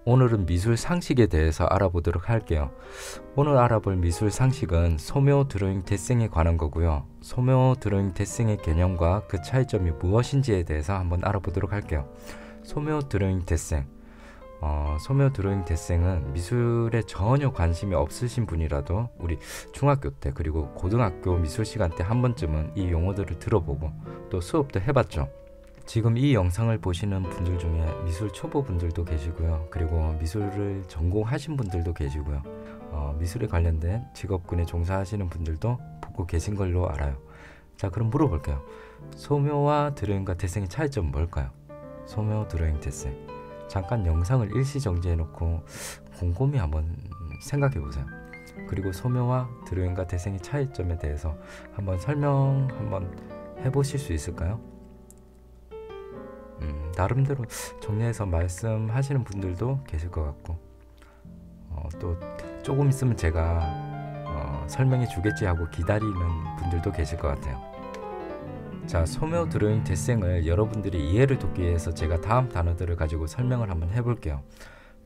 오늘은 미술 상식에 대해서 알아보도록 할게요. 오늘 알아볼 미술 상식은 소묘 드로잉 데생에 관한 거고요. 소묘 드로잉 데생의 개념과 그 차이점이 무엇인지에 대해서 한번 알아보도록 할게요. 소묘 드로잉 데생. 소묘 드로잉 데생은 미술에 전혀 관심이 없으신 분이라도 우리 중학교 때 그리고 고등학교 미술 시간 때 한 번쯤은 이 용어들을 들어보고 또 수업도 해봤죠. 지금 이 영상을 보시는 분들 중에 미술 초보분들도 계시고요. 그리고 미술을 전공하신 분들도 계시고요. 미술에 관련된 직업군에 종사하시는 분들도 보고 계신 걸로 알아요. 자, 그럼 물어볼게요. 소묘와 드로잉과 데생의 차이점은 뭘까요? 소묘, 드로잉, 데생. 잠깐 영상을 일시 정지해 놓고 곰곰이 한번 생각해 보세요. 그리고 소묘와 드로잉과 데생의 차이점에 대해서 한번 설명 한번 해보실 수 있을까요? 나름대로 정리해서 말씀하시는 분들도 계실 것 같고 또 조금 있으면 제가 설명해 주겠지 하고 기다리는 분들도 계실 것 같아요. 자, 소묘 드로잉 데생을 여러분들이 이해를 돕기 위해서 제가 다음 단어들을 가지고 설명을 한번 해볼게요.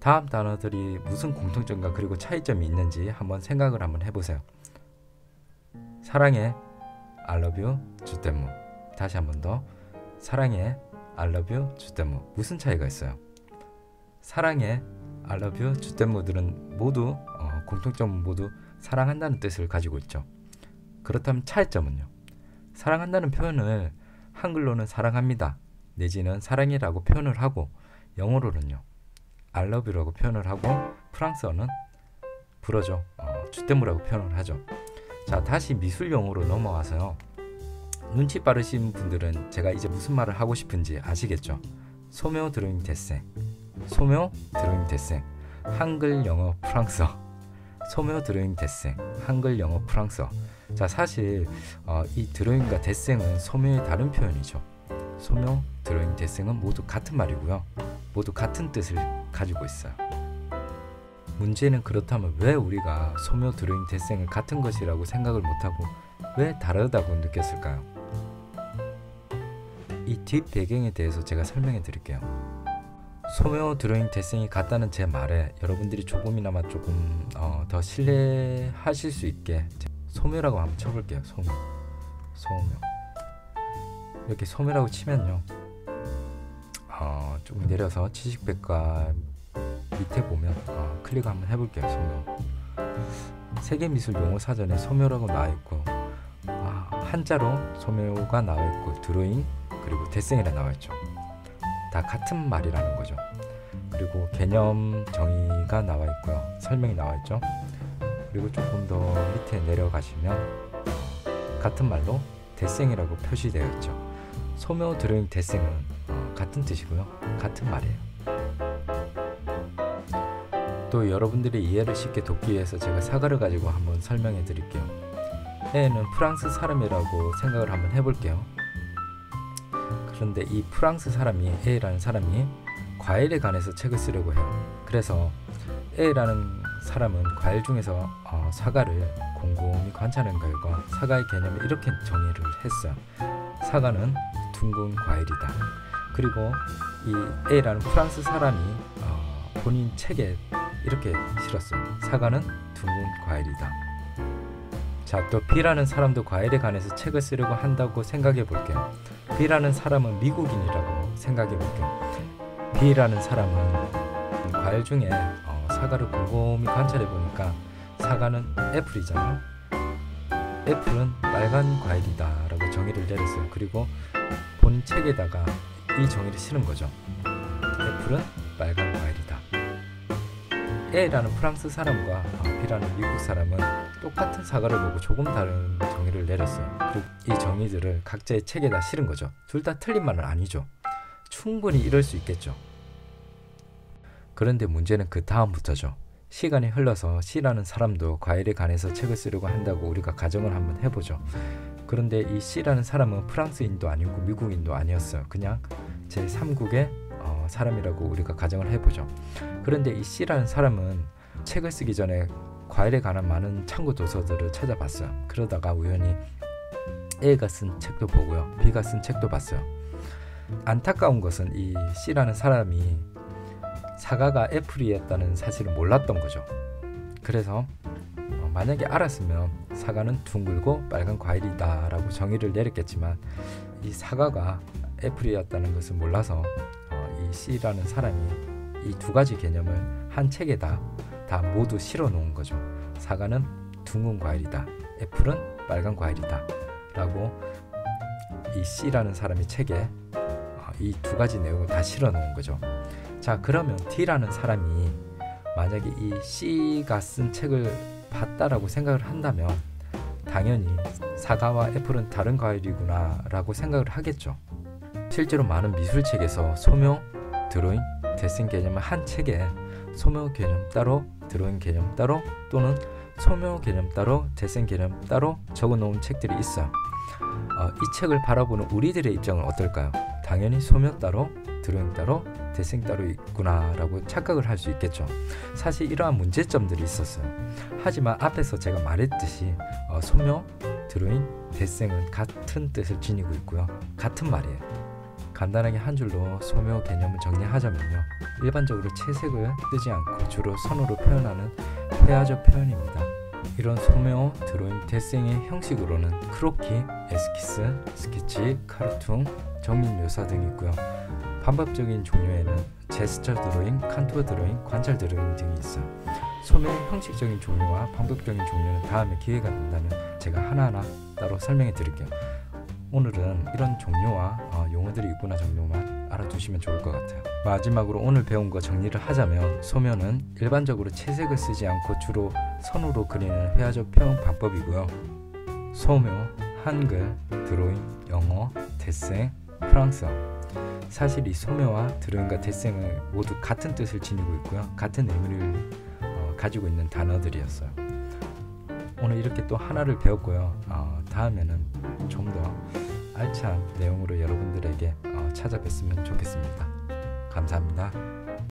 다음 단어들이 무슨 공통점과 그리고 차이점이 있는지 한번 생각을 한번 해보세요. 사랑해, I love you, 주댐무. 다시 한번 더. 사랑해, I love you, 주댐무. 무슨 차이가 있어요? 사랑해, I love you, 주댐무들은 모두 공통점은 모두 사랑한다는 뜻을 가지고 있죠. 그렇다면 차이점은요? 사랑한다는 표현을 한글로는 사랑합니다 내지는 사랑이라고 표현을 하고 영어로는요 I love you라고 표현을 하고 프랑스어는 불어죠. 주댐무라고 표현을 하죠. 자, 다시 미술 용어로 넘어와서요. 눈치 빠르신 분들은 제가 이제 무슨 말을 하고 싶은지 아시겠죠? 소묘 드로잉 데생, 소묘 드로잉 데생, 한글 영어 프랑스어. 소묘 드로잉 데생, 한글 영어 프랑스어. 자, 사실 이 드로잉과 데생은 소묘의 다른 표현이죠. 소묘, 드로잉, 데생은 모두 같은 말이고요. 모두 같은 뜻을 가지고 있어요. 문제는 그렇다면 왜 우리가 소묘, 드로잉, 데생을 같은 것이라고 생각을 못하고 왜 다르다고 느꼈을까요? 이 뒷 배경에 대해서 제가 설명해 드릴게요. 소묘, 드로잉, 데생이 같다는 제 말에 여러분들이 조금이나마 조금 더 신뢰하실 수 있게 소묘라고 한번 쳐볼게요. 소묘. 이렇게 소묘라고 치면요. 조금 내려서 지식백과 밑에 보면 클릭 한번 해볼게요. 소묘. 세계미술 용어사전에 소묘라고 나와있고 한자로 소묘가 나와있고 드로잉 그리고 데생이라 나와있죠. 다 같은 말이라는 거죠. 그리고 개념 정의가 나와있고요. 설명이 나와있죠. 그리고 조금 더 밑에 내려가시면 같은 말로 데생이라고 표시되어 있죠. 소묘, 드로잉, 데생은 같은 뜻이고요. 같은 말이에요. 또 여러분들의 이해를 쉽게 돕기 위해서 제가 사과를 가지고 한번 설명해 드릴게요. A는 프랑스 사람이라고 생각을 한번 해볼게요. 그런데 이 프랑스 사람이 A라는 사람이 과일에 관해서 책을 쓰려고 해요. 그래서 A라는 사람은 과일 중에서 사과를 곰곰이 관찰한 결과 사과의 개념을 이렇게 정의를 했어요. 사과는 둥근 과일이다. 그리고 이 A라는 프랑스 사람이 본인 책에 이렇게 실었어요. 사과는 둥근 과일이다. 자, 또 B라는 사람도 과일에 관해서 책을 쓰려고 한다고 생각해 볼게요. B라는 사람은 미국인이라고 생각해 볼게요. B라는 사람은 과일 중에 사과를 곰곰이 관찰해 보니까 사과는 애플이잖아요. 애플은 빨간 과일이다 라고 정의를 내렸어요. 그리고 본인 책에다가 이 정의를 실은 거죠. 애플은 빨간 과일이다. A라는 프랑스 사람과 B라는 미국 사람은 똑같은 사과를 보고 조금 다른 정의를 내렸어요. 그리고 이 정의들을 각자의 책에다 실은 거죠. 둘 다 틀린 말은 아니죠. 충분히 이럴 수 있겠죠. 그런데 문제는 그 다음부터죠. 시간이 흘러서 C라는 사람도 과일에 관해서 책을 쓰려고 한다고 우리가 가정을 한번 해보죠. 그런데 이 C라는 사람은 프랑스인도 아니고 미국인도 아니었어요. 그냥 제3국의 사람이라고 우리가 가정을 해보죠. 그런데 이 C라는 사람은 책을 쓰기 전에 과일에 관한 많은 참고 도서들을 찾아봤어요. 그러다가 우연히 A가 쓴 책도 보고요. B가 쓴 책도 봤어요. 안타까운 것은 이 C라는 사람이 사과가 애플이었다는 사실을 몰랐던 거죠. 그래서 만약에 알았으면 사과는 둥글고 빨간 과일이다 라고 정의를 내렸겠지만, 이 사과가 애플이었다는 것을 몰라서 이 C라는 사람이 이 두 가지 개념을 한 책에다 다 모두 실어 놓은 거죠. 사과는 둥근 과일이다, 애플은 빨간 과일이다 라고 이 C라는 사람이 책에 이 두 가지 내용을 다 실어 놓은 거죠. 자, 그러면 D라는 사람이 만약에 이 C가 쓴 책을 봤다라고 생각을 한다면 당연히 사과와 애플은 다른 과일이구나 라고 생각을 하겠죠. 실제로 많은 미술책에서 소묘, 드로잉, 데생 개념을 한 책에 소묘 개념 따로, 드로잉 개념 따로, 또는 소묘 개념 따로, 데생 개념 따로 적어 놓은 책들이 있어요. 이 책을 바라보는 우리들의 입장은 어떨까요? 당연히 소묘 따로, 드로잉 따로, 데생 따로 있구나 라고 착각을 할 수 있겠죠. 사실 이러한 문제점들이 있었어요. 하지만 앞에서 제가 말했듯이 소묘, 드로잉, 데생은 같은 뜻을 지니고 있고요. 같은 말이에요. 간단하게 한 줄로 소묘 개념을 정리하자면요, 일반적으로 채색을 쓰지 않고 주로 선으로 표현하는 회화적 표현입니다. 이런 소묘, 드로잉, 데생의 형식으로는 크로키, 에스키스, 스케치, 카르툰, 정밀 묘사 등이 있고요. 반법적인 종류에는 제스처 드로잉, 컨투어 드로잉, 관찰 드로잉 등이 있어요. 소묘의 형식적인 종류와 반복적인 종류는 다음에 기회가 된다면 제가 하나하나 따로 설명해 드릴게요. 오늘은 이런 종류와 용어들이 있구나 정도만 알아두시면 좋을 것 같아요. 마지막으로 오늘 배운 거 정리를 하자면, 소묘는 일반적으로 채색을 쓰지 않고 주로 선으로 그리는 회화적 표현 방법이고요. 소묘, 한글, 드로잉, 영어, 데생, 프랑스어. 사실 이 소묘와 드로잉과 데생은 모두 같은 뜻을 지니고 있고요. 같은 의미를 가지고 있는 단어들이었어요. 오늘 이렇게 또 하나를 배웠고요. 다음에는 좀 더 알찬 내용으로 여러분들에게 찾아뵙으면 좋겠습니다. 감사합니다.